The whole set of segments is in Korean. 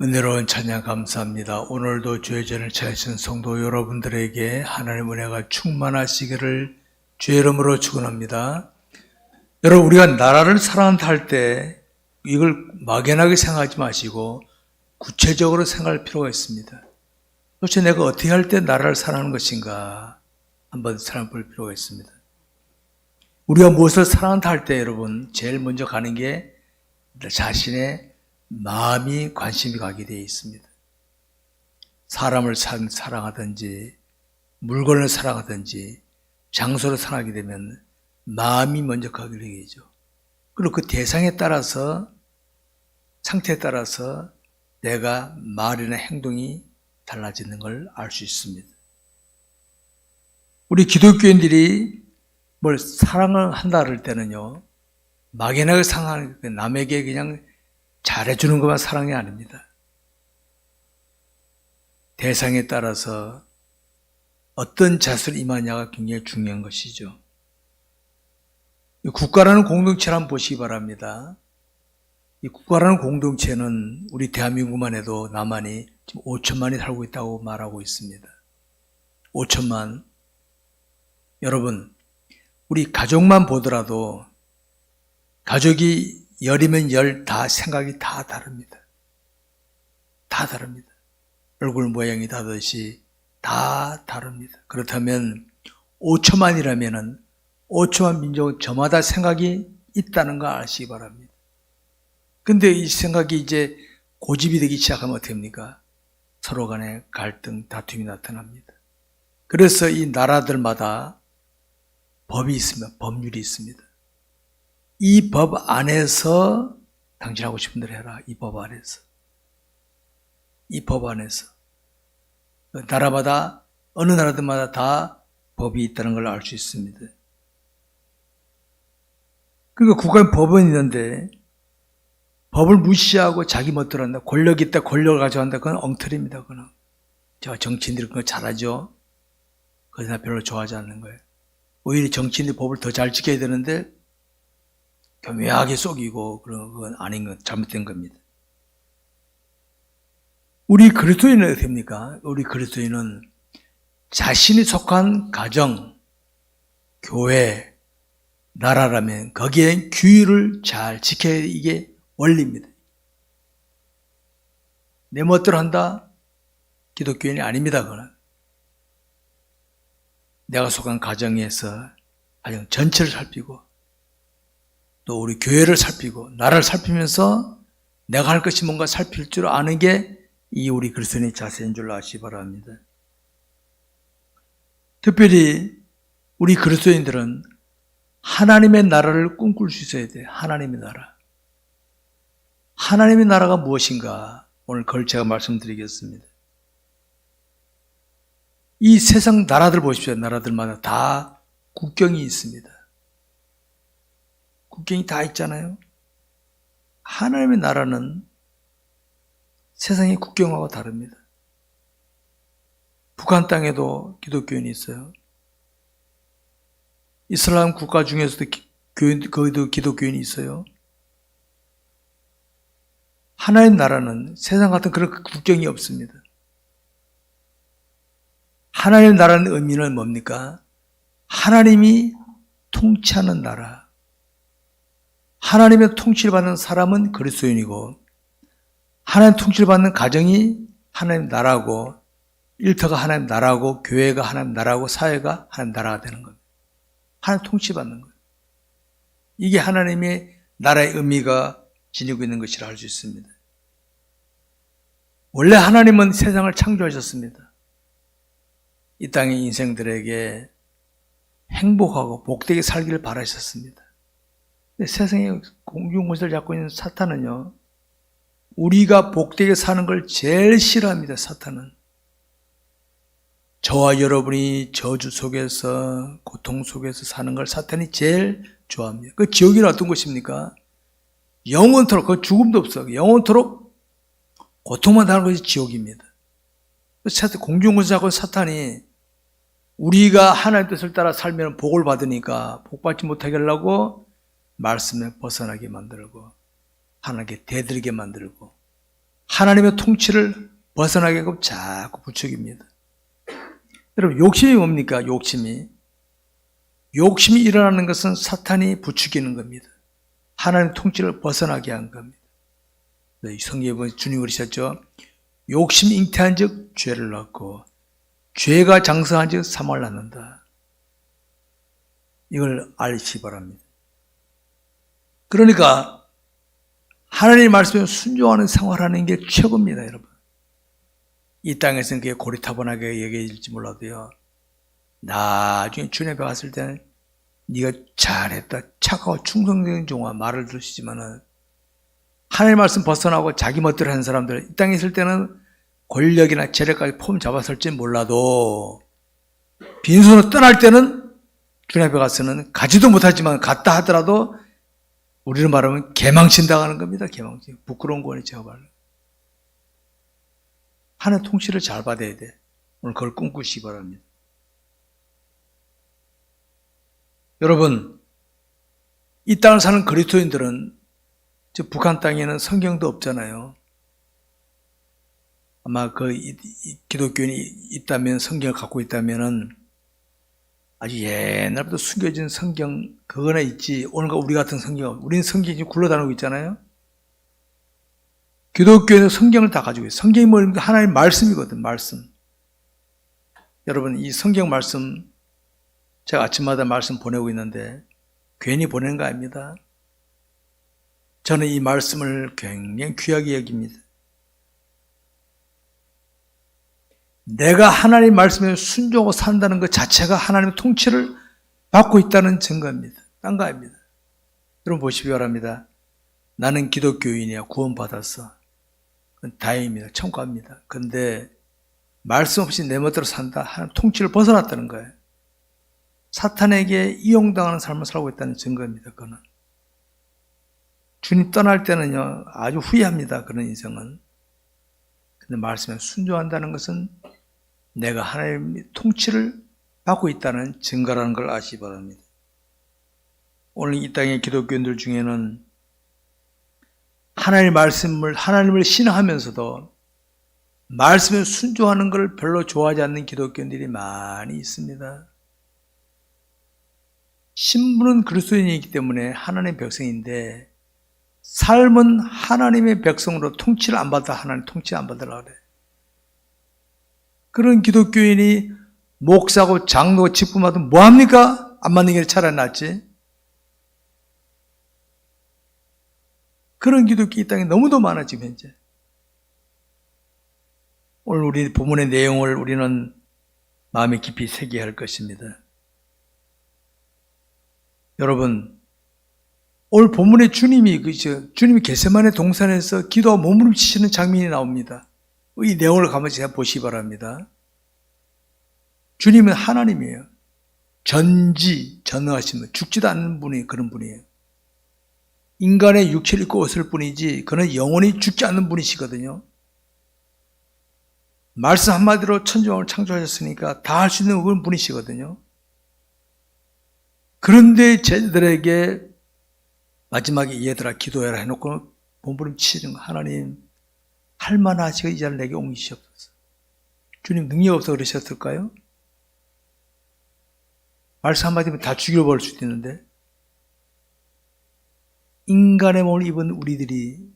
은혜로운 찬양 감사합니다. 오늘도 주의 전을 찾으신 성도 여러분들에게 하나님의 은혜가 충만하시기를 주의 이름으로 축원합니다. 여러분, 우리가 나라를 사랑한다 할 때 이걸 막연하게 생각하지 마시고 구체적으로 생각할 필요가 있습니다. 도대체 내가 어떻게 할 때 나라를 사랑하는 것인가 한번 생각해 볼 필요가 있습니다. 우리가 무엇을 사랑한다 할 때 여러분 제일 먼저 가는 게 자신의 마음이 관심이 가게 되어 있습니다. 사람을 사랑하든지 물건을 사랑하든지 장소를 사랑하게 되면 마음이 먼저 가게 되죠. 그리고 그 대상에 따라서 상태에 따라서 내가 말이나 행동이 달라지는 걸 알 수 있습니다. 우리 기독교인들이 뭘 사랑을 한다 할 때는요, 막연하게 사랑하는 남에게 그냥 잘해주는 것만 사랑이 아닙니다. 대상에 따라서 어떤 자세를 임하냐가 굉장히 중요한 것이죠. 국가라는 공동체를 한번 보시기 바랍니다. 이 국가라는 공동체는 우리 대한민국만 해도 남한이 지금 5천만이 살고 있다고 말하고 있습니다. 5천만. 여러분, 우리 가족만 보더라도 가족이 열이면 열 다 생각이 다 다릅니다. 다 다릅니다. 얼굴 모양이 다르듯이 다 다릅니다. 그렇다면 5천만이라면 5천만 민족 저마다 생각이 있다는 거 아시기 바랍니다. 근데 이 생각이 이제 고집이 되기 시작하면 어떻게 합니까? 서로 간에 갈등, 다툼이 나타납니다. 그래서 이 나라들마다 법이 있습니다. 법률이 있습니다. 이 법 안에서 당신 하고 싶은 대로 해라. 이 법 안에서. 이 법 안에서. 나라마다, 어느 나라들마다 다 법이 있다는 걸 알 수 있습니다. 그러니까 국가에 법은 있는데 법을 무시하고 자기 멋대로 한다. 권력이 있다. 권력을 가져간다. 그건 엉터리입니다. 그건. 저 정치인들이 그거 잘하죠. 그래서 나 별로 좋아하지 않는 거예요. 오히려 정치인들이 법을 더 잘 지켜야 되는데 교묘하게 속이고 그런 건 아닌 것, 잘못된 겁니다. 우리 그리스도인은 어떻게 됩니까? 우리 그리스도인은 자신이 속한 가정, 교회, 나라라면 거기에 규율을 잘 지켜야 이게 원리입니다. 내 멋대로 한다? 기독교인이 아닙니다. 그건. 내가 속한 가정에서 가정 전체를 살피고 또 우리 교회를 살피고 나라를 살피면서 내가 할 것이 뭔가 살필 줄 아는 게 이 우리 그리스도인의 자세인 줄 아시기 바랍니다. 특별히 우리 그리스도인들은 하나님의 나라를 꿈꿀 수 있어야 돼요. 하나님의 나라. 하나님의 나라가 무엇인가 오늘 그걸 제가 말씀드리겠습니다. 이 세상 나라들 보십시오. 나라들마다 다 국경이 있습니다. 국경이 다 있잖아요. 하나님의 나라는 세상의 국경하고 다릅니다. 북한 땅에도 기독교인이 있어요. 이슬람 국가 중에서도 거기도 기독교인이 있어요. 하나님의 나라는 세상 같은 그런 국경이 없습니다. 하나님의 나라는 의미는 뭡니까? 하나님이 통치하는 나라. 하나님의 통치를 받는 사람은 그리스도인이고 하나님 통치를 받는 가정이 하나님 나라고 일터가 하나님 나라고 교회가 하나님 나라고 사회가 하나님 나라가 되는 겁니다. 하나님 통치받는 거예요. 이게 하나님의 나라의 의미가 지니고 있는 것이라 할 수 있습니다. 원래 하나님은 세상을 창조하셨습니다. 이 땅의 인생들에게 행복하고 복되게 살기를 바라셨습니다. 근데 세상에 공중권세를 잡고 있는 사탄은요, 우리가 복되게 사는 걸 제일 싫어합니다. 사탄은. 저와 여러분이 저주 속에서 고통 속에서 사는 걸 사탄이 제일 좋아합니다. 그 지옥이는 어떤 곳입니까? 영원토록, 그 죽음도 없어. 영원토록 고통만 당하는 것이 지옥입니다. 공중권세하고 사탄이 우리가 하나님의 뜻을 따라 살면 복을 받으니까 복 받지 못하게 하려고 말씀에 벗어나게 만들고 하나님께 대들게 만들고 하나님의 통치를 벗어나게끔 자꾸 부추깁니다. 여러분, 욕심이 뭡니까? 욕심이 일어나는 것은 사탄이 부추기는 겁니다. 하나님의 통치를 벗어나게 한 겁니다. 성경에 보면 주님이 그러셨죠. 욕심 잉태한 즉 죄를 낳고 죄가 장성한 즉 사망을 낳는다. 이걸 알시기 바랍니다. 그러니까 하나님의 말씀에 순종하는 생활하는 게 최고입니다, 여러분. 이 땅에서는 그게 고리타분하게 얘기해질지 몰라도요. 나중에 주님 앞에 갔을 때는 네가 잘했다, 착하고 충성된 종아 말을 들으시지만은 하나님의 말씀 벗어나고 자기 멋대로 하는 사람들, 이 땅에 있을 때는 권력이나 재력까지 폼 잡았을지 몰라도 빈손으로 떠날 때는 주님 앞에 가서는 가지도 못하지만 갔다 하더라도 우리는 말하면 개망신 당하는 겁니다. 개망신. 부끄러운 거니 제가 말로. 하나님의 통치를 잘 받아야 돼. 오늘 그걸 꿈꾸시기 바랍니다. 여러분, 이 땅을 사는 그리스도인들은 북한 땅에는 성경도 없잖아요. 아마 기독교인이 있다면, 성경을 갖고 있다면은 아주 옛날부터 숨겨진 성경, 그거나 있지. 오늘과 우리 같은 성경, 우리는 성경이 지금 굴러다니고 있잖아요. 기독교에는 성경을 다 가지고 있어요. 성경이 뭐입니까? 하나님의 말씀이거든, 말씀. 여러분, 이 성경 말씀, 제가 아침마다 말씀 보내고 있는데, 괜히 보내는 거 아닙니다. 저는 이 말씀을 굉장히 귀하게 여깁니다. 내가 하나님 말씀에 순종하고 산다는 것 자체가 하나님의 통치를 받고 있다는 증거입니다. 딴 거 아닙니다. 여러분 보시기 바랍니다. 나는 기독교인이야. 구원받았어. 그건 다행입니다. 천국합니다. 그런데 말씀 없이 내 멋대로 산다. 하나님 통치를 벗어났다는 거예요. 사탄에게 이용당하는 삶을 살고 있다는 증거입니다. 그거는. 주님 떠날 때는요, 아주 후회합니다. 그런 인생은. 근데 말씀에 순종한다는 것은 내가 하나님의 통치를 받고 있다는 증거라는 걸 아시기 바랍니다. 오늘 이 땅의 기독교인들 중에는 하나님을 신앙하면서도 말씀에 순종하는 걸 별로 좋아하지 않는 기독교인들이 많이 있습니다. 신분은 그리스도인이기 때문에 하나님의 백성인데 삶은 하나님의 백성으로 통치를 안 받아 하나님 통치 안 받으려고 그래. 그런 기독교인이 목사고 장로 직분받으면 뭐합니까? 안 맞는 게 차라리 낫지. 그런 기독교 이 땅에 너무도 많아 지금 현재. 오늘 우리 본문의 내용을 우리는 마음에 깊이 새겨야 할 것입니다. 여러분, 오늘 본문에 주님이 겟세마네 동산에서 기도와 몸부림치시는 장면이 나옵니다. 이 내용을 가만히 보시기 바랍니다. 주님은 하나님이에요. 전능하신 분, 죽지도 않는 분이 그런 분이에요. 인간의 육체를 입고 옷을 뿐이지 그는 영원히 죽지 않는 분이시거든요. 말씀 한마디로 천지만물을 창조하셨으니까 다 할 수 있는 그런 분이시거든요. 그런데 제자들에게 마지막에 얘들아 기도해라 해놓고 몸부림치는 하나님 할만하시고 이 자를 내게 옮기시옵소서. 주님 능력 없어 그러셨을까요? 말씀 한마디면 다 죽여버릴 수도 있는데 인간의 몸을 입은 우리들이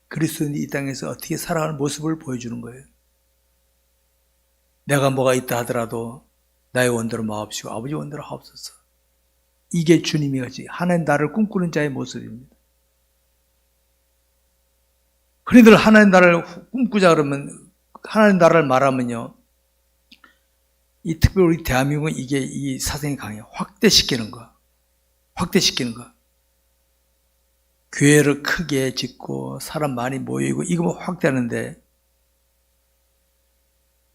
그리스도인이 이 땅에서 어떻게 살아가는 모습을 보여주는 거예요. 내가 뭐가 있다 하더라도 나의 원대로 마옵시고 아버지 원대로 하옵소서. 이게 주님이 가지 하나님 나라를 꿈꾸는 자의 모습입니다. 흔히들 하나님 나라를 꿈꾸자 그러면 하나님 나라를 말하면요, 이 특별히 우리 대한민국은 이게 이 사상이 강해요. 확대시키는 거. 교회를 크게 짓고 사람 많이 모이고 이거 확대하는데,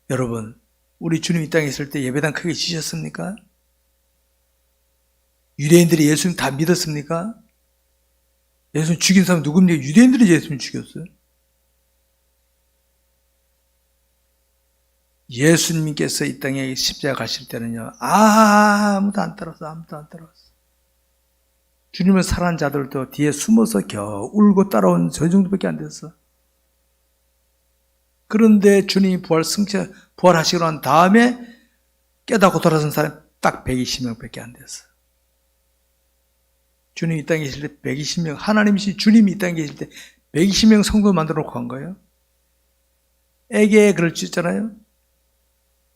여러분 우리 주님 이 땅에 있을 때 예배당 크게 지셨습니까? 유대인들이 예수님 다 믿었습니까? 예수님 죽인 사람 누굽니까? 유대인들이 예수님 죽였어요. 예수님께서 이 땅에 십자가 가실 때는요, 아무도 안 따랐어. 주님을 사랑한 자들도 뒤에 숨어서 겨우 울고 따라온 저 정도밖에 안 됐어. 그런데 주님이 부활하시고 난 다음에 깨닫고 돌아선 사람이 딱 120명밖에 안 됐어요. 주님이 이 땅에 계실 때 120명, 하나님이시 주님이 이 땅에 계실 때 120명 성도 만들어 놓고 간 거예요. 에게 그럴 수 있잖아요.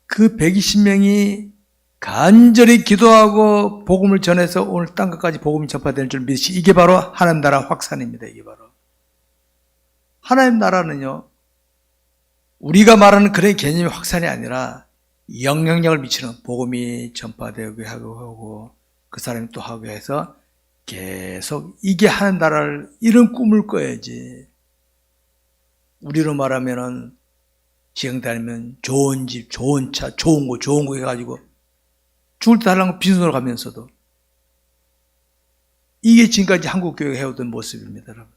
그 120명이 간절히 기도하고 복음을 전해서 오늘 땅끝까지 복음이 전파되는 줄 믿으시. 이게 바로 하나님 나라 확산입니다. 이게 바로. 하나님 나라는요, 우리가 말하는 그런 개념의 확산이 아니라 영향력을 미치는 복음이 전파되게 하고 그 사람이 또 하고 해서 계속 이게 하나님 나라를 이런 꿈을 꿔야지. 우리로 말하면은 지금 다니면 좋은 집, 좋은 차, 좋은 거 해가지고 죽을 때 달라고 빈손으로 가면서도 이게 지금까지 한국교회가 해오던 모습입니다, 여러분.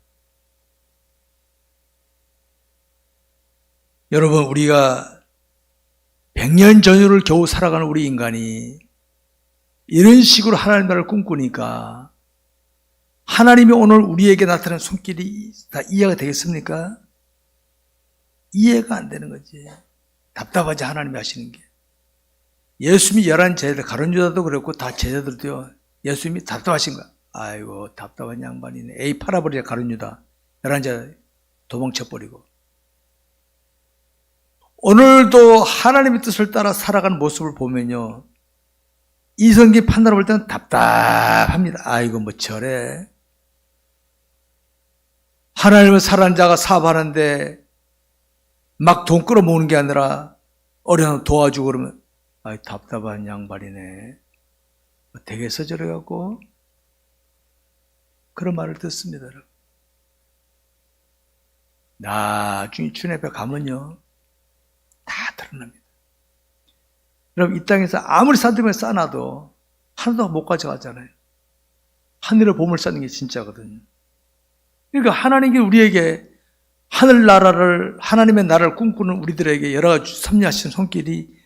여러분, 우리가 100년 전후를 겨우 살아가는 우리 인간이 이런 식으로 하나님 나라를 꿈꾸니까 하나님이 오늘 우리에게 나타난 손길이 다 이해가 되겠습니까? 이해가 안 되는 거지. 답답하지, 하나님이 하시는 게. 예수님이 11 제자들, 가룟 유다도 그랬고 다 제자들도요. 예수님이 답답하신 거야. 아이고, 답답한 양반이네. 에이, 팔아버리자, 가룟 유다. 11 제자 도망쳐버리고. 오늘도 하나님의 뜻을 따라 살아가는 모습을 보면요, 이성기 판단을 볼 때는 답답합니다. 아이고, 뭐 저래. 하나님을 사랑하는 자가 사업하는데 막 돈 끌어모으는 게 아니라 어려운 도와주고 그러면 아이, 답답한 양반이네. 되겠어 저래갖고 그런 말을 듣습니다. 여러분. 나중에 주님 앞에 가면요, 다 드러납니다. 여러분, 이 땅에서 아무리 산들면 쌓아놔도 하나도 못 가져가잖아요. 하늘에 보물 쌓는 게 진짜거든요. 그러니까 하나님이 우리에게 하늘나라를, 하나님의 나라를 꿈꾸는 우리들에게 여러 가지 섭리하신 손길이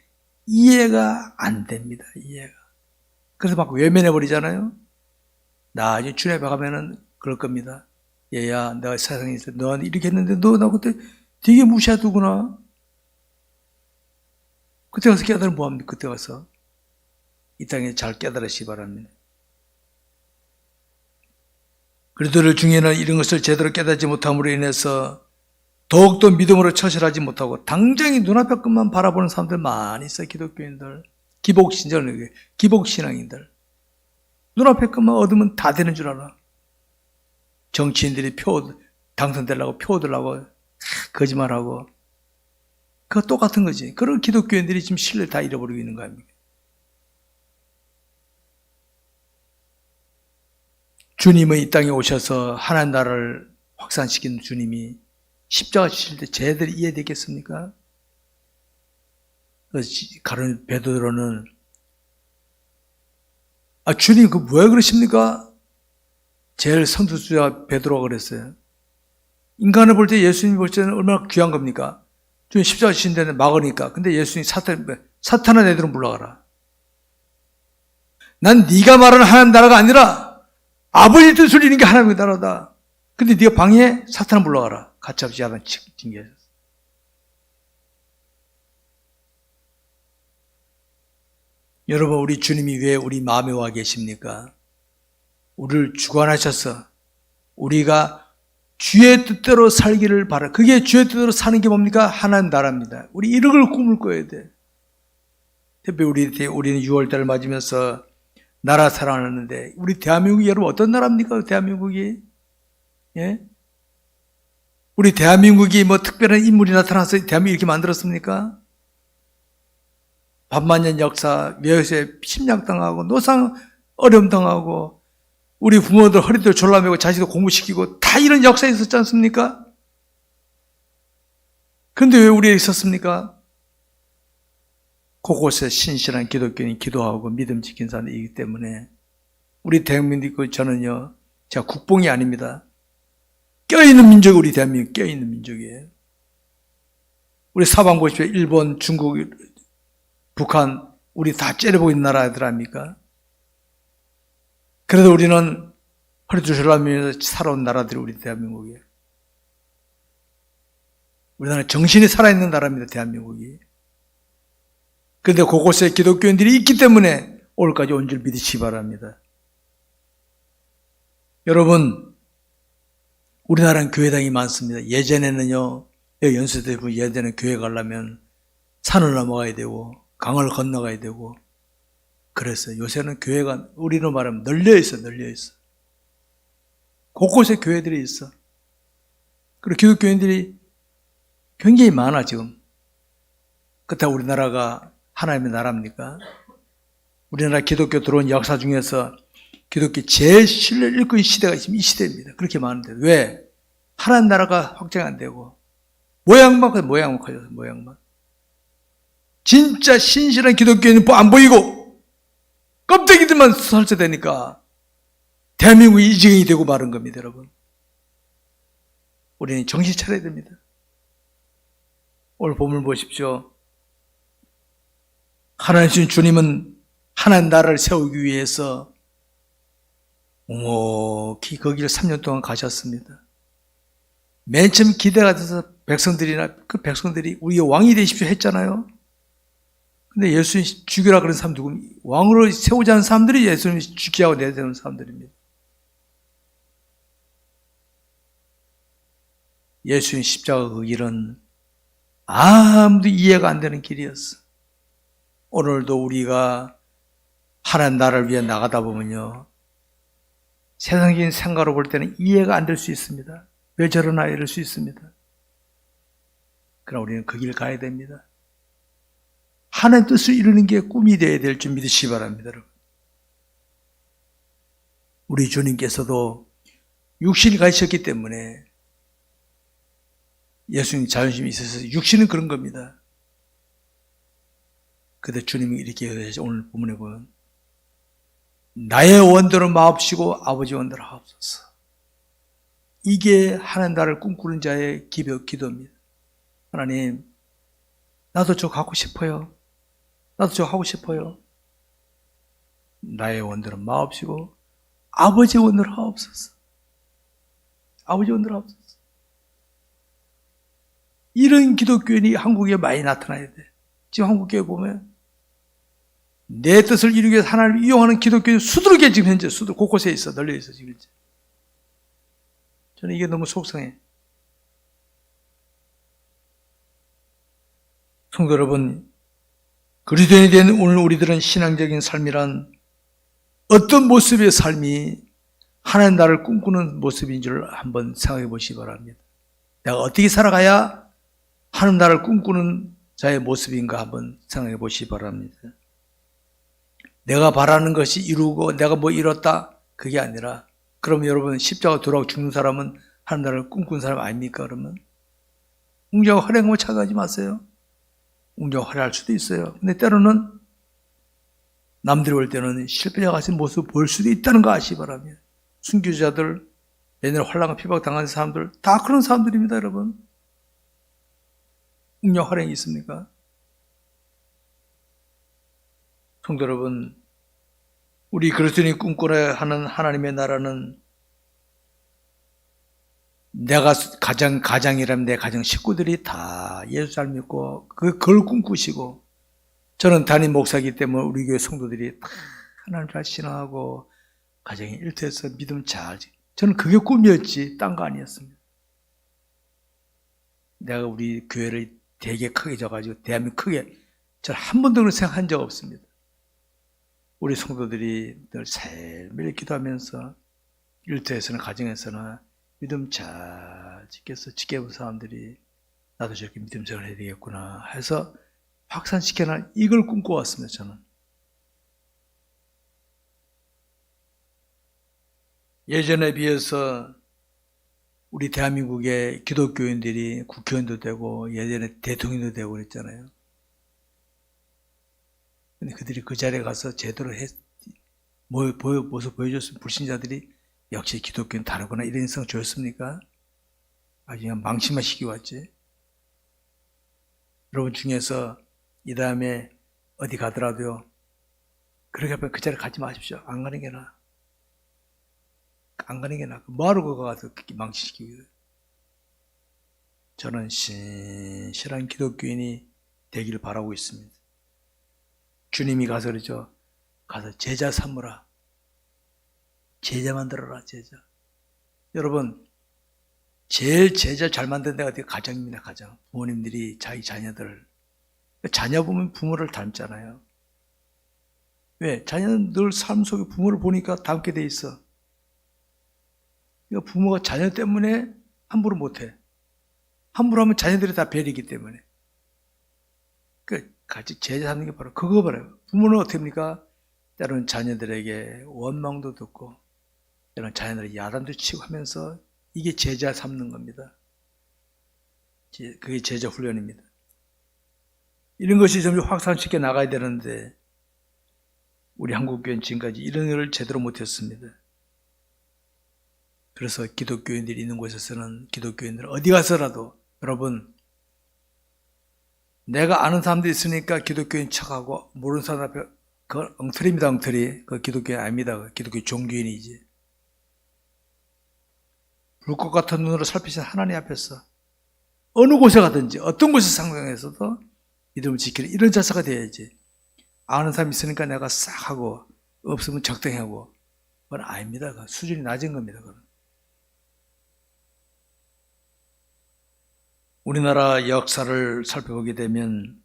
이해가 안 됩니다. 이해가. 그래서 막 외면해버리잖아요. 나중에 주님 앞에 가면은 그럴 겁니다. 얘야, 내가 세상에 있을 때 너한테 이렇게 했는데 너 나 그때 되게 무시하더구나. 그때 가서 깨달으면 뭐합니까? 그때 가서 이 땅에 잘 깨달으시기 바랍니다. 그들들 중에는 이런 것을 제대로 깨닫지 못함으로 인해서 더욱더 믿음으로 처실하지 못하고 당장이 눈앞에 것만 바라보는 사람들 많이 있어요. 기독교인들, 기복신앙인들. 눈앞에 것만 얻으면 다 되는 줄 알아. 정치인들이 당선되려고 표 얻으려고 거짓말하고. 그거 똑같은 거지. 그런 기독교인들이 지금 신뢰를 다 잃어버리고 있는 거 아닙니까? 주님은 이 땅에 오셔서 하나님 나라를 확산시키는 주님이 십자가 지실 때 제대로 이해되겠습니까? 가룟 베드로는 주님 그 왜 그러십니까? 제일 선두주자 베드로가 그랬어요. 인간을 볼 때 예수님이 볼 때는 얼마나 귀한 겁니까? 주님 십자가 지신 데는 막으니까. 근데 예수님이 사탄아 내들어 물러가라. 난 네가 말하는 하나님 나라가 아니라 아버지 뜻을 이루는 게 하나님의 나라다. 근데 네가 방해해? 사탄아 물러가라. 가짜없이 하나 징계하셨어. 여러분, 우리 주님이 왜 우리 마음에 와 계십니까? 우리를 주관하셔서 우리가 주의 뜻대로 살기를 바라. 그게 주의 뜻대로 사는 게 뭡니까? 하나님 나라입니다. 우리 이런 걸 꿈을 꿔야 돼. 특히 우리는 6월달을 맞으면서 나라 사랑하는데, 우리 대한민국이 여러분 어떤 나라입니까? 대한민국이? 예? 우리 대한민국이 뭐 특별한 인물이 나타나서 대한민국 이렇게 만들었습니까? 반만년 역사, 묘역에 침략당하고 노상 어려움 당하고 우리 부모들 허리도 졸라매고 자식도 공부시키고 다 이런 역사에 있었지 않습니까? 그런데 왜 우리에 있었습니까? 그곳에 신실한 기독교인이 기도하고 믿음 지킨 사람이기 때문에 우리 대한민국, 저는요, 제가 국뽕이 아닙니다. 껴있는 민족이 우리 대한민국 껴있는 민족이에요. 우리 사방 보십시오. 일본, 중국, 북한, 우리 다 째려보고 있는 나라들 아닙니까? 그래도 우리는 허리도 졸라매면서 살아온 나라들이 우리 대한민국이에요. 우리나라는 정신이 살아있는 나라입니다, 대한민국이. 그런데 곳곳에 기독교인들이 있기 때문에 오늘까지 온 줄 믿으시기 바랍니다. 여러분, 우리나라는 교회당이 많습니다. 예전에는요, 연수대 보면 예전에 교회 가려면 산을 넘어가야 되고 강을 건너가야 되고 그랬어요. 요새는 교회가 우리로 말하면 널려 있어. 곳곳에 교회들이 있어. 그리고 기독교인들이 굉장히 많아 지금. 그렇다고 우리나라가 하나님의 나라입니까? 우리나라 기독교 들어온 역사 중에서 기독교 제일 신뢰를 잃은 시대가 지금 이 시대입니다. 그렇게 많은데 왜? 하나님 나라가 확장이 안 되고 모양만 커져서 모양만. 진짜 신실한 기독교인은 안 보이고 껍데기들만 설치되니까 대한민국이 이 지경이 되고 마른 겁니다, 여러분. 우리는 정신 차려야 됩니다. 오늘 본문 보십시오. 하나님 주님은 하나님 나라를 세우기 위해서 묵묵히 거기를 3년 동안 가셨습니다. 맨 처음 기대가 돼서 그 백성들이 우리 왕이 되십시오 했잖아요. 근데 예수님 죽이라 그런 사람 누굽니까? 왕으로 세우지 않은 사람들이 예수님 죽이라고 내세우는 사람들입니다. 예수님 십자가 그 길은 아무도 이해가 안 되는 길이었어. 오늘도 우리가 하나님 나라를 위해 나가다 보면요, 세상적인 생각으로 볼 때는 이해가 안 될 수 있습니다. 왜 저러나 이럴 수 있습니다. 그러나 우리는 그 길 가야 됩니다. 하나님 뜻을 이루는 게 꿈이 되어야 될 줄 믿으시기 바랍니다, 여러분. 우리 주님께서도 육신이 가셨기 때문에 예수님 자존심이 있어서 육신은 그런 겁니다. 그런데 주님이 이렇게 얘기하죠. 오늘 본문에 보면 나의 원대로 마옵시고 아버지 원대로 하옵소서. 이게 하나님 나라를 꿈꾸는 자의 기도입니다. 하나님, 나도 저 갖고 싶어요. 나도 저 하고 싶어요. 나의 원대로 마옵시고 아버지 원대로 하옵소서. 아버지 원대로 하옵소서. 이런 기독교인이 한국에 많이 나타나야 돼. 지금 한국교회 보면 내 뜻을 이루기 위해서 하나님을 이용하는 기독교인이 수두룩해 지금 현재 곳곳에 있어. 널려 있어 지금. 저는 이게 너무 속상해. 성도 여러분, 그리스도인이 된 오늘 우리들은 신앙적인 삶이란 어떤 모습의 삶이 하나님 나라를 꿈꾸는 모습인 줄 한번 생각해 보시기 바랍니다. 내가 어떻게 살아가야 하나님 나라를 꿈꾸는 자의 모습인가 한번 생각해 보시기 바랍니다. 내가 바라는 것이 이루고 내가 뭐 이뤘다 그게 아니라, 그럼 여러분 십자가 돌아오고 죽는 사람은 하나님 나라를 꿈꾸는 사람 아닙니까? 그러면 웅장하고 화려한 거 찾아가지 마세요. 웅장하고 화려할 수도 있어요. 근데 때로는 남들이 볼 때는 실패자 같은 모습을 볼 수도 있다는 거 아시기 바랍니다. 순교자들, 내년에 환난과 피박 당하는 사람들 다 그런 사람들입니다, 여러분. 웅장 화려이 있습니까? 성도 여러분, 우리 그리스도인이 꿈꾸려 하는 하나님의 나라는 내가 가장이라면 내 가정 식구들이 다 예수 잘 믿고 그걸 꿈꾸시고, 저는 담임 목사이기 때문에 우리 교회 성도들이 다 하나님 잘 신앙하고 가정이 일터에서 믿음 잘, 저는 그게 꿈이었지 딴 거 아니었습니다. 내가 우리 교회를 되게 크게 져가지고 대한민국 크게, 저는 한 번도 그런 생각한 적 없습니다. 우리 성도들이 늘 새밀 기도하면서 일터에서나 가정에서나 믿음 잘 지켜 본 사람들이 나도 저렇게 믿음 잘 해야 되겠구나 해서 확산시켜놔, 이걸 꿈꿔왔습니다. 저는 예전에 비해서 우리 대한민국의 기독교인들이 국회의원도 되고 예전에 대통령도 되고 그랬잖아요. 근데 그들이 그 자리에 가서 제대로 모습 보여줬으면 불신자들이 역시 기독교는 다르구나 이런 인상 줬습니까? 아주 그냥 망신만 시키고 왔지. 여러분 중에서 이 다음에 어디 가더라도요, 그렇게 하면 그 자리에 가지 마십시오. 안 가는 게 나아. 안 가는 게 나아. 뭐하러 그거 가서 그렇게 망신시키고. 저는 신실한 기독교인이 되기를 바라고 있습니다. 주님이 가서 그러죠. 가서 제자 삼으라. 제자 만들어라, 제자. 여러분, 제일 제자 잘 만드는 데가 어디 가정입니다, 가정. 부모님들이 자기 자녀들을. 자녀 보면 부모를 닮잖아요. 왜? 자녀는 늘 삶 속에 부모를 보니까 닮게 돼 있어. 그러니까 부모가 자녀 때문에 함부로 못해. 함부로 하면 자녀들이 다 베리기 때문에. 그 같이 제자 삼는 게 바로 그거 바라요. 부모는 어떻게 합니까? 때로는 자녀들에게 원망도 듣고, 때로는 자녀들에게 야단도 치고 하면서 이게 제자 삼는 겁니다. 그게 제자 훈련입니다. 이런 것이 점점 확산시켜 나가야 되는데 우리 한국교회는 지금까지 이런 일을 제대로 못했습니다. 그래서 기독교인들이 있는 곳에서는 기독교인들 어디 가서라도 여러분 내가 아는 사람들이 있으니까 기독교인 척하고 모르는 사람 앞에 그건 엉터리입니다. 엉터리. 그 기독교인 아닙니다. 기독교 종교인이지. 불꽃 같은 눈으로 살피신 하나님 앞에서 어느 곳에 가든지 어떤 곳에 상황에서도 믿음을 지키는 이런 자세가 돼야지. 아는 사람이 있으니까 내가 싹 하고 없으면 적당히 하고 그건 아닙니다. 그건 수준이 낮은 겁니다. 그건. 우리나라 역사를 살펴보게 되면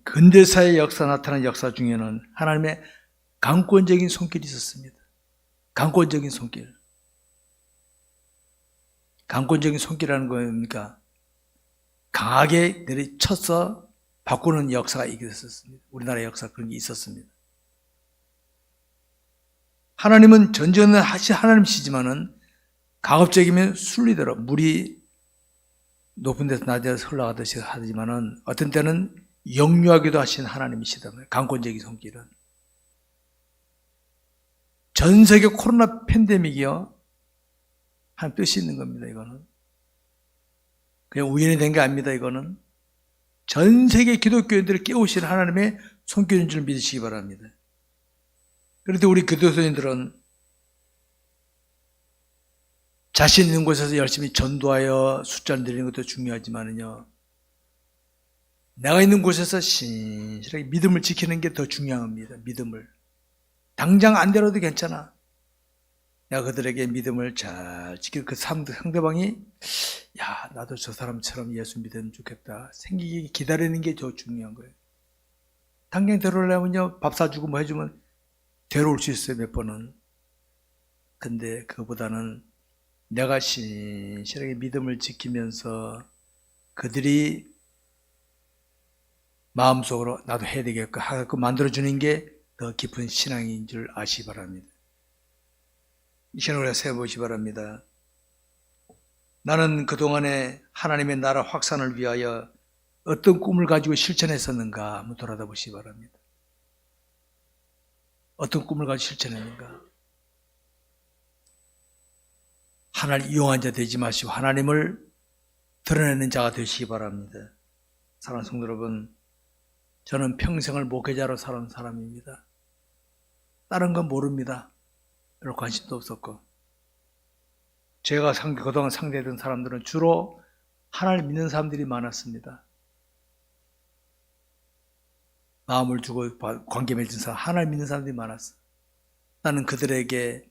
근대사의 역사 나타난 역사 중에는 하나님의 강권적인 손길이 있었습니다. 강권적인 손길. 강권적인 손길이라는 거니까 강하게 내리쳐서 바꾸는 역사가 있었습니다. 우리나라 역사 그런 게 있었습니다. 하나님은 전쟁은 하나님이시지만은 가급적이면 순리대로 물이 높은 데서 낮은 데서 흘러가듯이 하지만은 어떤 때는 역류하기도 하신 하나님이시다. 강권적인 손길은. 전 세계 코로나 팬데믹이요. 한 뜻이 있는 겁니다. 이거는. 그냥 우연히 된 게 아닙니다. 이거는. 전 세계 기독교인들을 깨우신 하나님의 손길인 줄 믿으시기 바랍니다. 그런데 우리 기독교인들은 자신 있는 곳에서 열심히 전도하여 숫자를 늘리는 것도 중요하지만은요, 내가 있는 곳에서 신실하게 믿음을 지키는 게 더 중요합니다. 믿음을. 당장 안 되어도 괜찮아. 내가 그들에게 믿음을 잘 지키고 그 상대방이 야 나도 저 사람처럼 예수 믿으면 좋겠다 생기기 기다리는 게 더 중요한 거예요. 당장 데려오려면요 밥 사주고 뭐 해주면 데려올 수 있어요. 몇 번은. 근데 그거보다는 내가 신실하게 믿음을 지키면서 그들이 마음속으로 나도 해야 되겠고 하고 만들어주는 게 더 깊은 신앙인 줄 아시기 바랍니다. 이 시간을 세워보시기 바랍니다. 나는 그동안에 하나님의 나라 확산을 위하여 어떤 꿈을 가지고 실천했었는가 한번 돌아다보시기 바랍니다. 어떤 꿈을 가지고 실천했는가. 하나님 이용한 자 되지 마시고 하나님을 드러내는 자가 되시기 바랍니다. 사랑하는 성도 여러분, 저는 평생을 목회자로 살아온 사람입니다. 다른 건 모릅니다. 별 관심도 없었고 제가 그동안 상대했던 사람들은 주로 하나님 믿는 사람들이 많았습니다. 마음을 주고 관계 맺은 사람, 하나님 믿는 사람들이 많았어. 나는 그들에게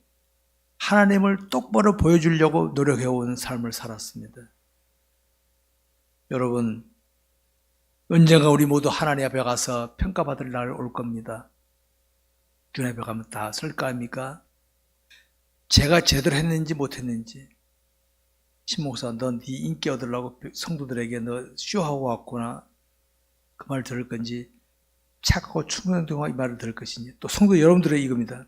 하나님을 똑바로 보여주려고 노력해온 삶을 살았습니다. 여러분, 언젠가 우리 모두 하나님 앞에 가서 평가받을 날 올 겁니다. 주님 앞에 가면 다 설까 합니까? 제가 제대로 했는지 못했는지, 신목사 넌 네 인기 얻으려고 성도들에게 너 쇼하고 왔구나 그 말 들을 건지, 착하고 충성되고 이 말을 들을 것인지, 또 성도 여러분들의 이겁니다.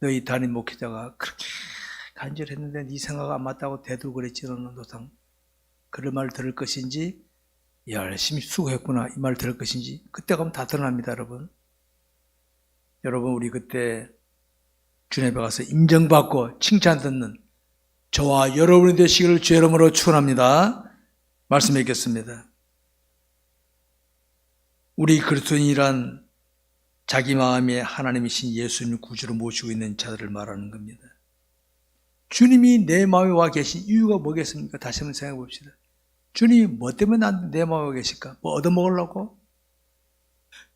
너희 담임 목회자가 그렇게 간절했는데 네 생각 안 맞다고 대들고 그랬지 너는 도상 그런 말을 들을 것인지, 열심히 수고했구나 이 말을 들을 것인지, 그때 가면 다 드러납니다. 여러분 우리 그때 주님 앞에 가서 인정받고 칭찬 듣는 저와 여러분이 되시기를 주의 이름으로 축원합니다. 말씀 읽겠습니다. 우리 그리스도인이란 자기 마음에 하나님이신 예수님을 구주로 모시고 있는 자들을 말하는 겁니다. 주님이 내 마음에 와 계신 이유가 뭐겠습니까? 다시 한번 생각해 봅시다. 주님이 뭐 때문에 내 마음에 와 계실까? 뭐 얻어먹으려고?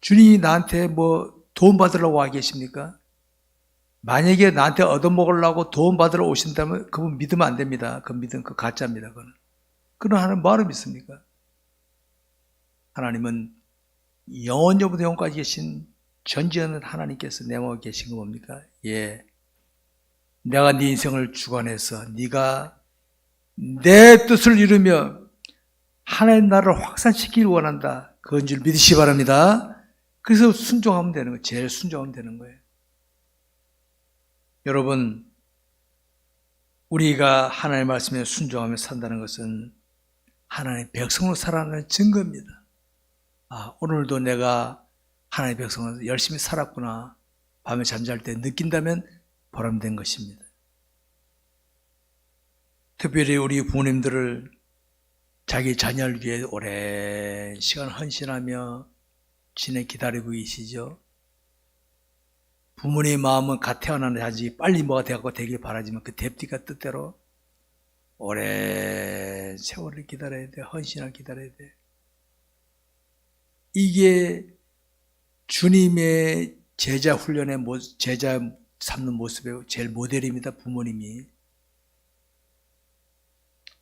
주님이 나한테 뭐 도움 받으려고 와 계십니까? 만약에 나한테 얻어먹으려고 도움 받으러 오신다면 그분 믿으면 안 됩니다. 그 믿음 그 가짜입니다. 그거는. 그런 하나님 뭐하러 믿습니까? 하나님은 영원부터 영원까지 계신 전지하는 하나님께서 내 마음에 계신 거 뭡니까? 예, 내가 네 인생을 주관해서 네가 내 뜻을 이루며 하나님 나라를 확산시키길 원한다. 그건 줄 믿으시기 바랍니다. 그래서 순종하면 되는 거예요. 제일 순종하면 되는 거예요. 여러분, 우리가 하나님의 말씀에 순종하며 산다는 것은 하나님의 백성으로 살아가는 증거입니다. 아, 오늘도 내가 하나님의 백성으로 열심히 살았구나. 밤에 잠잘 때 느낀다면 보람된 것입니다. 특별히 우리 부모님들을 자기 자녀를 위해 오랜 시간 헌신하며 지내 기다리고 계시죠. 부모님의 마음은 갓 태어나는 자식이 빨리 뭐가 되고 되길 바라지만 그 deputy가 뜻대로 오랜 세월을 기다려야 돼. 헌신을 기다려야 돼. 이게 주님의 제자 훈련의 제자 삼는 모습의 제일 모델입니다. 부모님이.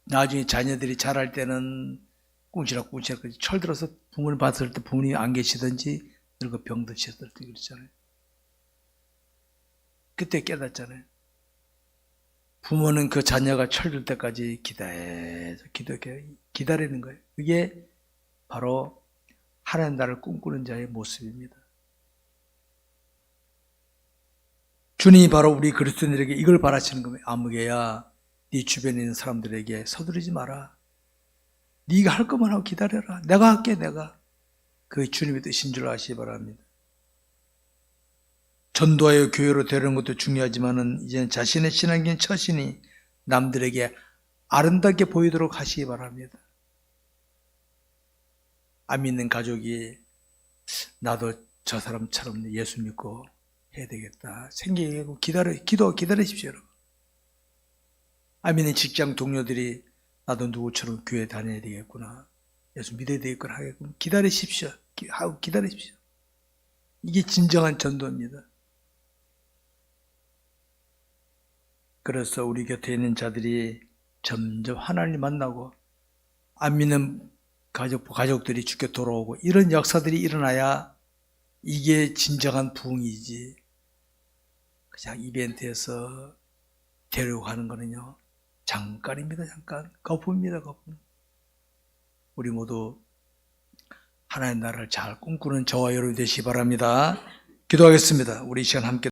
나중에 자녀들이 자랄 때는 꿍시락꿍시락 철들어서 부모님 봤을 때 부모님이 안 계시든지 늙어 병드셨을 때 그랬잖아요. 그때 깨닫잖아요. 부모는 그 자녀가 철들 때까지 기다리는 거예요. 그게 바로 하나님 나라를 꿈꾸는 자의 모습입니다. 주님이 바로 우리 그리스도인들에게 이걸 바라시는 겁니다. 아무개야 네 주변에 있는 사람들에게 서두르지 마라. 네가 할 것만 하고 기다려라. 내가 할게 내가. 그 주님의 뜻인 줄 아시기 바랍니다. 전도하여 교회로 데려오는 것도 중요하지만은 이제는 자신의 신앙적인 처신이 남들에게 아름답게 보이도록 하시기 바랍니다. 안 믿는 가족이 나도 저 사람처럼 예수 믿고 해야 되겠다 생기고 기다리십시오. 여러분. 안 믿는 직장 동료들이 나도 누구처럼 교회 다녀야 되겠구나. 예수 믿어야 되겠구나 하겠구나. 기다리십시오. 기다리십시오. 이게 진정한 전도입니다. 그래서 우리 곁에 있는 자들이 점점 하나님을 만나고 안 믿는 가족들이 주께 돌아오고 이런 역사들이 일어나야 이게 진정한 부흥이지. 그냥 이벤트에서 데리고 가는 거는요. 잠깐입니다. 잠깐. 거품입니다. 거품. 우리 모두 하나님의 나라를 잘 꿈꾸는 저와 여러분 되시기 바랍니다. 기도하겠습니다. 우리 이 시간 함께